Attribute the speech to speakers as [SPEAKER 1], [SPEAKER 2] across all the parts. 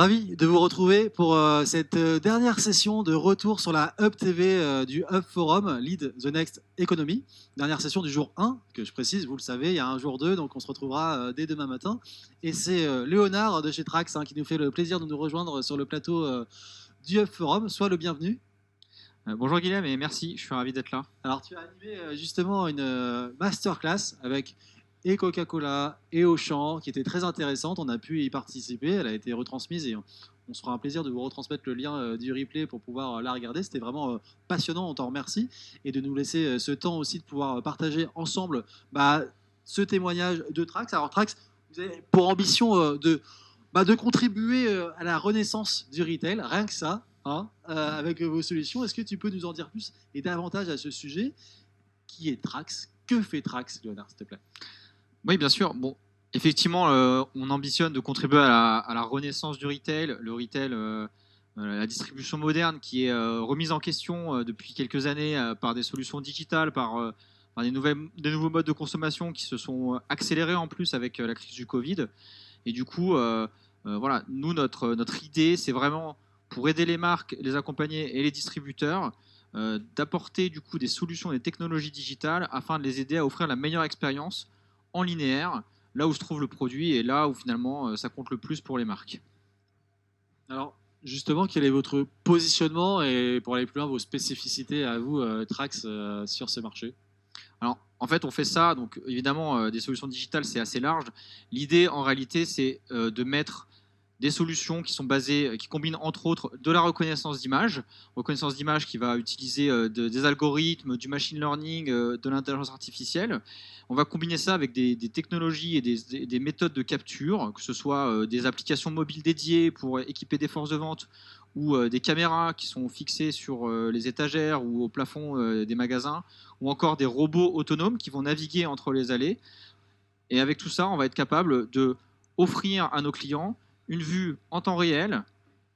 [SPEAKER 1] Ravi de vous retrouver pour cette dernière session de retour sur la Hub TV du Hub Forum Lead the Next Economy. Dernière session du jour 1, que je précise, vous le savez, il y a un jour 2, donc on se retrouvera dès demain matin. Et c'est Léonard de chez Trax qui nous fait le plaisir de nous rejoindre sur le plateau du Hub Forum. Sois le bienvenu.
[SPEAKER 2] Bonjour Guillaume et merci, je suis ravi d'être là.
[SPEAKER 1] Alors tu as animé justement une masterclass avec et Coca-Cola et Auchan, qui était très intéressante. On a pu y participer, elle a été retransmise et on se fera un plaisir de vous retransmettre le lien du replay pour pouvoir la regarder. C'était vraiment passionnant, on t'en remercie. Et de nous laisser ce temps aussi de pouvoir partager ensemble ce témoignage de Trax. Alors Trax, vous avez pour ambition de contribuer à la renaissance du retail, rien que ça, hein, avec vos solutions. Est-ce que tu peux nous en dire plus et davantage à ce sujet? Qui est Trax? Que fait Trax, Léonard, s'il te plaît?
[SPEAKER 2] Oui, bien sûr. Bon, effectivement, on ambitionne de contribuer à la renaissance du retail, le retail, la distribution moderne qui est remise en question depuis quelques années par des solutions digitales, par des nouveaux modes de consommation qui se sont accélérés en plus avec la crise du Covid. Et du coup, voilà, nous, notre idée, c'est vraiment pour aider les marques, les accompagner et les distributeurs, d'apporter du coup des solutions, des technologies digitales afin de les aider à offrir la meilleure expérience en linéaire, là où se trouve le produit et là où finalement ça compte le plus pour les marques.
[SPEAKER 1] Alors, justement, quel est votre positionnement et pour aller plus loin, vos spécificités à vous, Trax, sur ce marché?
[SPEAKER 2] Alors, en fait, on fait ça, donc évidemment, des solutions digitales, c'est assez large. L'idée, en réalité, c'est de mettre des solutions qui sont basées, qui combinent entre autres de la reconnaissance d'image qui va utiliser des algorithmes, du machine learning, de l'intelligence artificielle. On va combiner ça avec des technologies et des méthodes de capture, que ce soit des applications mobiles dédiées pour équiper des forces de vente ou des caméras qui sont fixées sur les étagères ou au plafond des magasins, ou encore des robots autonomes qui vont naviguer entre les allées. Et avec tout ça, on va être capable de offrir à nos clients une vue en temps réel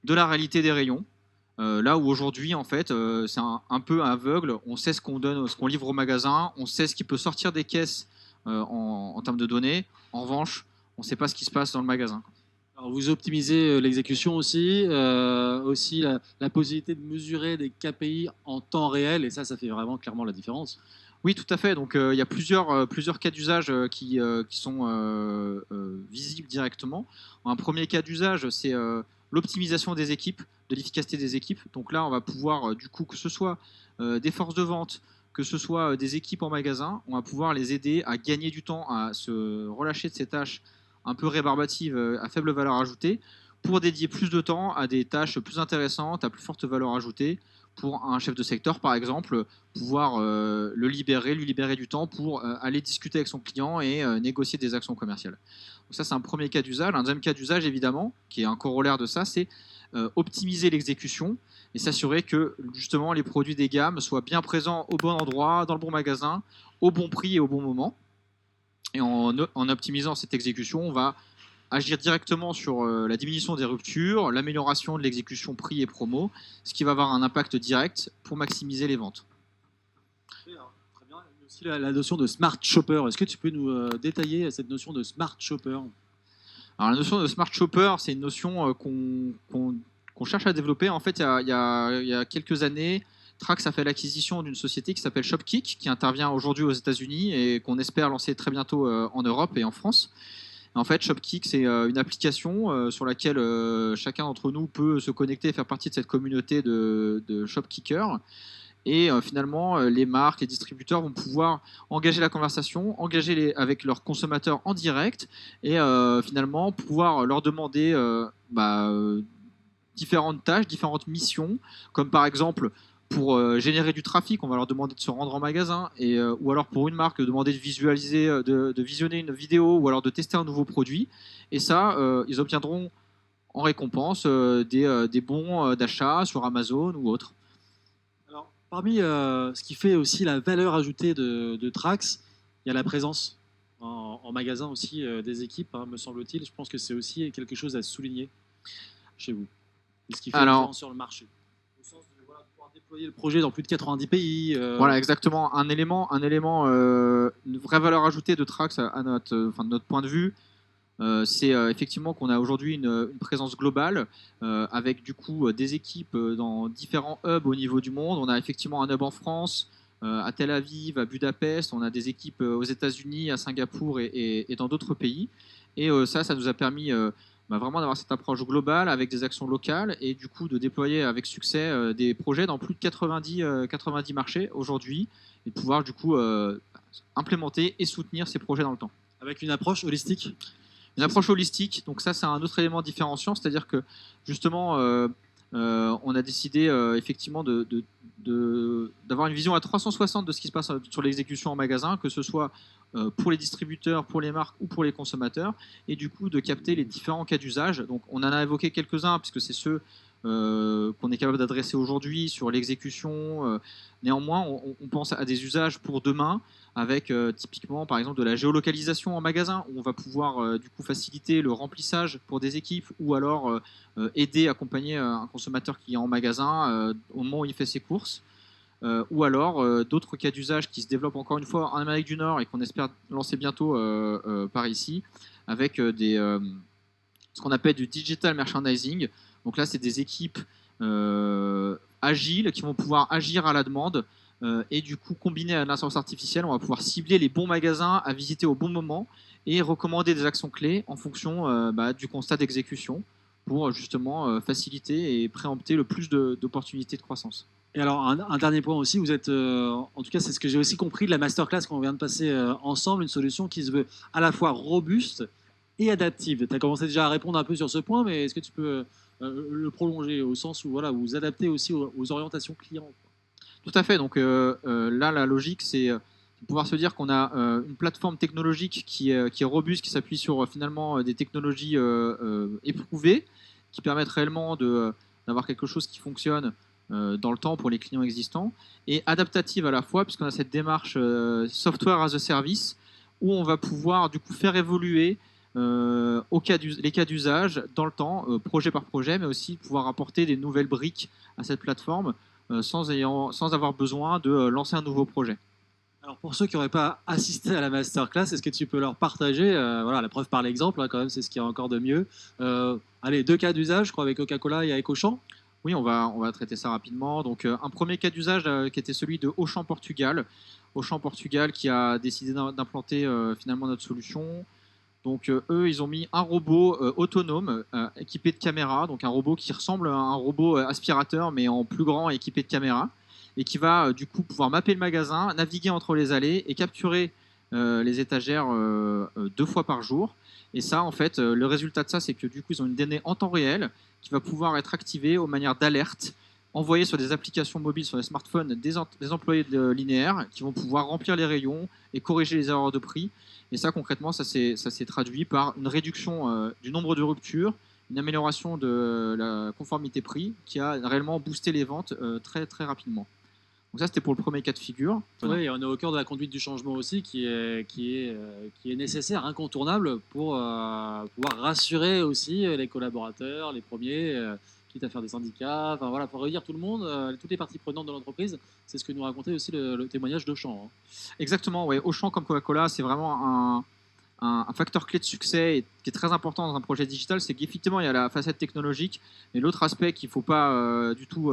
[SPEAKER 2] de la réalité des rayons. Là où aujourd'hui, en fait, c'est un peu aveugle. On sait ce qu'on donne, ce qu'on livre au magasin, on sait ce qui peut sortir des caisses en termes de données. En revanche, on ne sait pas ce qui se passe dans le magasin.
[SPEAKER 1] Alors, vous optimisez l'exécution aussi, aussi la possibilité de mesurer des KPI en temps réel, et ça fait vraiment clairement la différence.
[SPEAKER 2] Oui, tout à fait. Donc, il y a plusieurs cas d'usage qui sont visibles directement. Un premier cas d'usage, c'est l'optimisation des équipes, de l'efficacité des équipes. Donc là, on va pouvoir, du coup, que ce soit des forces de vente, que ce soit des équipes en magasin, on va pouvoir les aider à gagner du temps, à se relâcher de ces tâches un peu rébarbatives à faible valeur ajoutée, pour dédier plus de temps à des tâches plus intéressantes, à plus forte valeur ajoutée, pour un chef de secteur, par exemple, pouvoir lui libérer du temps pour aller discuter avec son client et négocier des actions commerciales. Donc ça, c'est un premier cas d'usage. Un deuxième cas d'usage, évidemment, qui est un corollaire de ça, c'est optimiser l'exécution et s'assurer que, justement, les produits des gammes soient bien présents au bon endroit, dans le bon magasin, au bon prix et au bon moment. Et en optimisant cette exécution, on va agir directement sur la diminution des ruptures, l'amélioration de l'exécution prix et promo, ce qui va avoir un impact direct pour maximiser les ventes.
[SPEAKER 1] Très bien. Il y a aussi la notion de smart shopper. Est-ce que tu peux nous détailler cette notion de smart shopper?
[SPEAKER 2] Alors la notion de smart shopper, c'est une notion qu'on cherche à développer. En fait, il y a quelques années, Trax a fait l'acquisition d'une société qui s'appelle Shopkick, qui intervient aujourd'hui aux États-Unis et qu'on espère lancer très bientôt en Europe et en France. En fait, Shopkick, c'est une application sur laquelle chacun d'entre nous peut se connecter et faire partie de cette communauté de shopkickers. Et finalement, les marques, les distributeurs vont pouvoir engager la conversation, avec leurs consommateurs en direct et finalement pouvoir leur demander différentes tâches, différentes missions, comme par exemple pour générer du trafic, on va leur demander de se rendre en magasin, ou alors pour une marque, de demander de visualiser, de visionner une vidéo, ou alors de tester un nouveau produit. Et ça, ils obtiendront en récompense des bons d'achat sur Amazon ou autre.
[SPEAKER 1] Alors, parmi ce qui fait aussi la valeur ajoutée de Trax, il y a la présence en magasin aussi des équipes, hein, me semble-t-il. Je pense que c'est aussi quelque chose à souligner chez vous. Et ce qui fait la différence sur le marché. Au sens de pouvoir déployer le projet dans plus de 90 pays.
[SPEAKER 2] Voilà, exactement. Un élément une vraie valeur ajoutée de Trax de notre point de vue, c'est effectivement qu'on a aujourd'hui une présence globale avec du coup des équipes dans différents hubs au niveau du monde. On a effectivement un hub en France, à Tel Aviv, à Budapest. On a des équipes aux États-Unis, à Singapour et dans d'autres pays. Et ça nous a permis vraiment d'avoir cette approche globale avec des actions locales et du coup de déployer avec succès des projets dans plus de 90 marchés aujourd'hui et de pouvoir du coup implémenter et soutenir ces projets dans le temps.
[SPEAKER 1] Avec une approche holistique.
[SPEAKER 2] Une approche holistique, donc ça c'est un autre élément différenciant, c'est-à-dire que justement on a décidé effectivement d'avoir une vision à 360 de ce qui se passe sur l'exécution en magasin, que ce soit pour les distributeurs, pour les marques ou pour les consommateurs, et du coup de capter les différents cas d'usage. Donc on en a évoqué quelques-uns puisque c'est ceux qu'on est capable d'adresser aujourd'hui sur l'exécution. Néanmoins, on pense à des usages pour demain avec typiquement par exemple de la géolocalisation en magasin où on va pouvoir du coup faciliter le remplissage pour des équipes ou alors aider, accompagner un consommateur qui est en magasin au moment où il fait ses courses. Ou alors d'autres cas d'usage qui se développent encore une fois en Amérique du Nord et qu'on espère lancer bientôt par ici avec ce qu'on appelle du digital merchandising. Donc là, c'est des équipes agiles qui vont pouvoir agir à la demande et du coup, combiné à l'intelligence artificielle, on va pouvoir cibler les bons magasins à visiter au bon moment et recommander des actions clés en fonction du constat d'exécution pour justement faciliter et préempter le plus d'opportunités de croissance.
[SPEAKER 1] Et alors, un dernier point aussi, vous êtes, en tout cas, c'est ce que j'ai aussi compris de la masterclass qu'on vient de passer ensemble, une solution qui se veut à la fois robuste et adaptive. Tu as commencé déjà à répondre un peu sur ce point, mais est-ce que tu peux le prolonger au sens où voilà, vous vous adaptez aussi aux orientations clients?
[SPEAKER 2] Tout à fait. Donc là, la logique, c'est de pouvoir se dire qu'on a une plateforme technologique qui est robuste, qui s'appuie sur finalement des technologies éprouvées, qui permettent réellement d'avoir quelque chose qui fonctionne dans le temps pour les clients existants, et adaptative à la fois, puisqu'on a cette démarche software as a service, où on va pouvoir du coup faire évoluer les cas d'usage dans le temps, projet par projet, mais aussi pouvoir apporter des nouvelles briques à cette plateforme sans avoir besoin de lancer un nouveau projet.
[SPEAKER 1] Alors pour ceux qui n'auraient pas assisté à la masterclass, est-ce que tu peux leur partager, voilà, la preuve par l'exemple, hein, quand même, c'est ce qu'il y a encore de mieux. Allez, 2 cas d'usage, je crois, avec Coca-Cola et avec Auchan.
[SPEAKER 2] Oui, on va traiter ça rapidement. Donc, un premier cas d'usage qui était celui de Auchan Portugal. Auchan Portugal qui a décidé d'implanter finalement notre solution. Donc, eux, ils ont mis un robot autonome équipé de caméras. Donc, un robot qui ressemble à un robot aspirateur, mais en plus grand et équipé de caméras. Et qui va du coup pouvoir mapper le magasin, naviguer entre les allées et capturer les étagères 2 fois par jour. Et ça, en fait, le résultat de ça, c'est que du coup, ils ont une donnée en temps réel qui va pouvoir être activée aux manières d'alerte, envoyée sur des applications mobiles sur les smartphones des employés linéaires qui vont pouvoir remplir les rayons et corriger les erreurs de prix. Et ça, concrètement, ça s'est traduit par une réduction du nombre de ruptures, une amélioration de la conformité prix qui a réellement boosté les ventes très, très rapidement. Donc ça, c'était pour le premier cas de figure.
[SPEAKER 1] Oui, et on est au cœur de la conduite du changement aussi, qui est nécessaire, incontournable pour pouvoir rassurer aussi les collaborateurs, les premiers, quitte à faire des syndicats. Enfin voilà, pour réunir tout le monde, toutes les parties prenantes de l'entreprise. C'est ce que nous racontait aussi le témoignage d'Auchan. Hein.
[SPEAKER 2] Exactement, ouais. Auchan comme Coca-Cola, c'est vraiment un facteur clé de succès et qui est très important dans un projet digital, c'est qu'effectivement il y a la facette technologique, mais l'autre aspect qu'il ne faut pas du tout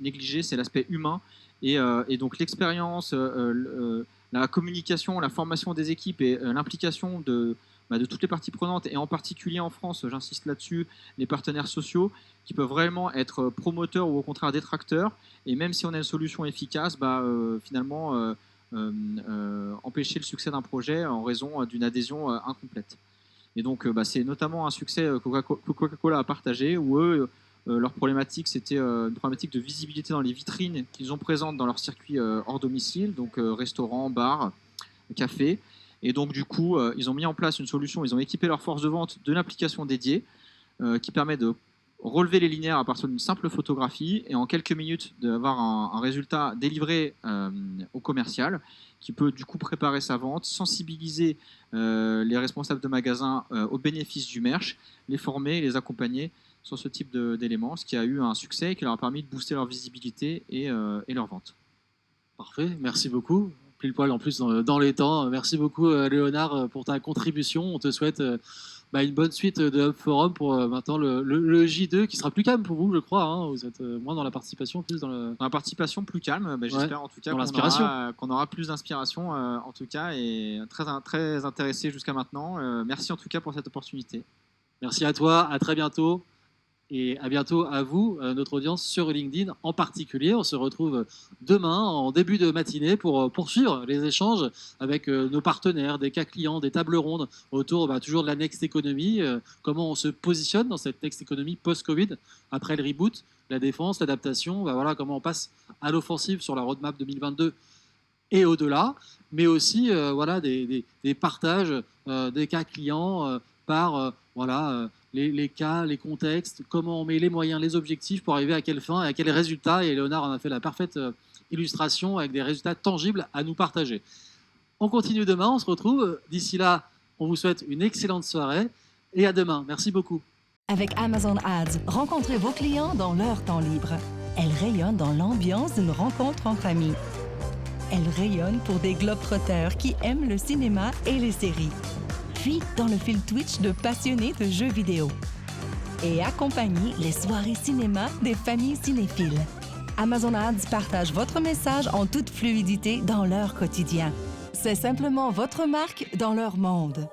[SPEAKER 2] négliger, c'est l'aspect humain et donc l'expérience, la communication, la formation des équipes et l'implication de toutes les parties prenantes et en particulier en France, j'insiste là-dessus, les partenaires sociaux qui peuvent vraiment être promoteurs ou au contraire détracteurs et même si on a une solution efficace, finalement empêcher le succès d'un projet en raison d'une adhésion incomplète. Et donc, c'est notamment un succès que Coca-Cola a partagé, où eux, leur problématique, c'était une problématique de visibilité dans les vitrines qu'ils ont présentes dans leur circuit hors domicile, donc restaurants, bars, cafés. Et donc, du coup, ils ont mis en place une solution, ils ont équipé leur force de vente d'une application dédiée qui permet de relever les linéaires à partir d'une simple photographie et en quelques minutes d'avoir un résultat délivré au commercial qui peut du coup préparer sa vente, sensibiliser les responsables de magasins aux bénéfices du merch, les former, les accompagner sur ce type d'éléments, ce qui a eu un succès et qui leur a permis de booster leur visibilité et leur vente.
[SPEAKER 1] Parfait, merci beaucoup. pile poil en plus dans les temps. Merci beaucoup Léonard pour ta contribution. On te souhaite une bonne suite de Hub Forum pour maintenant le J2 qui sera plus calme pour vous, je crois. Hein. Vous êtes moins dans la participation, plus dans
[SPEAKER 2] la participation plus calme. J'espère en tout cas qu'on aura plus d'inspiration en tout cas, et très intéressé jusqu'à maintenant. Merci en tout cas pour cette opportunité.
[SPEAKER 1] Merci à toi, à très bientôt. Et à bientôt à vous, notre audience sur LinkedIn en particulier. On se retrouve demain en début de matinée pour poursuivre les échanges avec nos partenaires, des cas clients, des tables rondes autour toujours de la Next Economy, comment on se positionne dans cette Next Economy post-Covid, après le reboot, la défense, l'adaptation, voilà, comment on passe à l'offensive sur la roadmap 2022 et au-delà, mais aussi des partages des cas clients par les cas, les contextes, comment on met les moyens, les objectifs pour arriver à quelle fin et à quel résultat. Et Léonard en a fait la parfaite illustration avec des résultats tangibles à nous partager. On continue demain, on se retrouve. D'ici là, on vous souhaite une excellente soirée et à demain. Merci beaucoup.
[SPEAKER 3] Avec Amazon Ads, rencontrez vos clients dans leur temps libre. Elle rayonne dans l'ambiance d'une rencontre entre amis. Elle rayonne pour des globetrotters qui aiment le cinéma et les séries. Puis dans le fil Twitch de passionnés de jeux vidéo. Et accompagne les soirées cinéma des familles cinéphiles. Amazon Ads partage votre message en toute fluidité dans leur quotidien. C'est simplement votre marque dans leur monde.